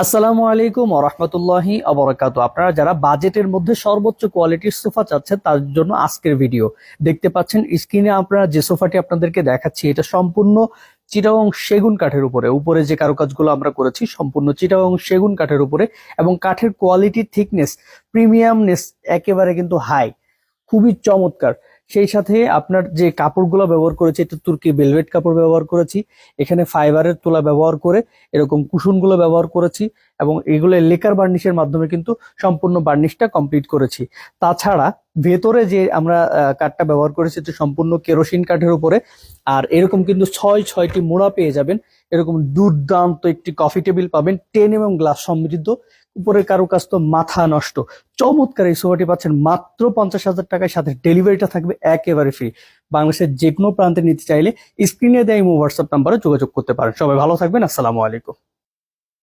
আসসালামু আলাইকুম ওয়া রাহমাতুল্লাহি ওয়া বারাকাতুহু। আপনারা যারা বাজেটের মধ্যে সর্বোচ্চ কোয়ালিটির সোফা চাচ্ছেন তার জন্য আজকের ভিডিও। দেখতে পাচ্ছেন স্ক্রিনে আপনারা যে সোফাটি আপনাদেরকে দেখাচ্ছি, এটা সম্পূর্ণ চিটাগং সেগুন কাঠের উপরে। উপরে যে কারুকাজগুলো আমরা করেছি সম্পূর্ণ চিটাগং সেগুন কাঠের উপরে, এবং কাঠের কোয়ালিটি, থিকনেস, প্রিমিয়ামনেস একেবারে কিন্তু হাই, খুবই চমৎকার। সেই সাথে আপনার যে কাপড়গুলো ব্যবহার করেছি, এটা তুর্কি ভেলভেট কাপড় ব্যবহার করেছি, এখানে ফাইবারের তুলা ব্যবহার করে এরকম কুশনগুলো ব্যবহার করেছি, এবং এগুলো লেকার বার্নিশের মাধ্যমে কিন্তু সম্পূর্ণ বার্নিশটা কমপ্লিট করেছি। তাছাড়া ভেতরে যে আমরা কাঠটা ব্যবহার করেছি এটা সম্পূর্ণ কেরোসিন কাঠের উপরে। আর এরকম কিন্তু ছয়টি মোড়া পেয়ে যাবেন, এরকম দুর্দান্ত একটি কফি টেবিল পাবেন, 10 mm গ্লাস সমৃদ্ধ। উপরে কারুকাজ তো মাথা নষ্ট, চমৎকার এই সোফাটি পাচ্ছেন মাত্র 50,000 টাকায়, সাথে ডেলিভারিটা থাকবে একেবারে ফ্রি। বাংলাদেশের যে কোনো প্রান্তে নিতে চাইলে স্ক্রিনে দেয় হোয়াটসঅ্যাপ নাম্বারে যোগাযোগ করতে পারেন। সবাই ভালো থাকবেন, আসসালামু আলাইকুম।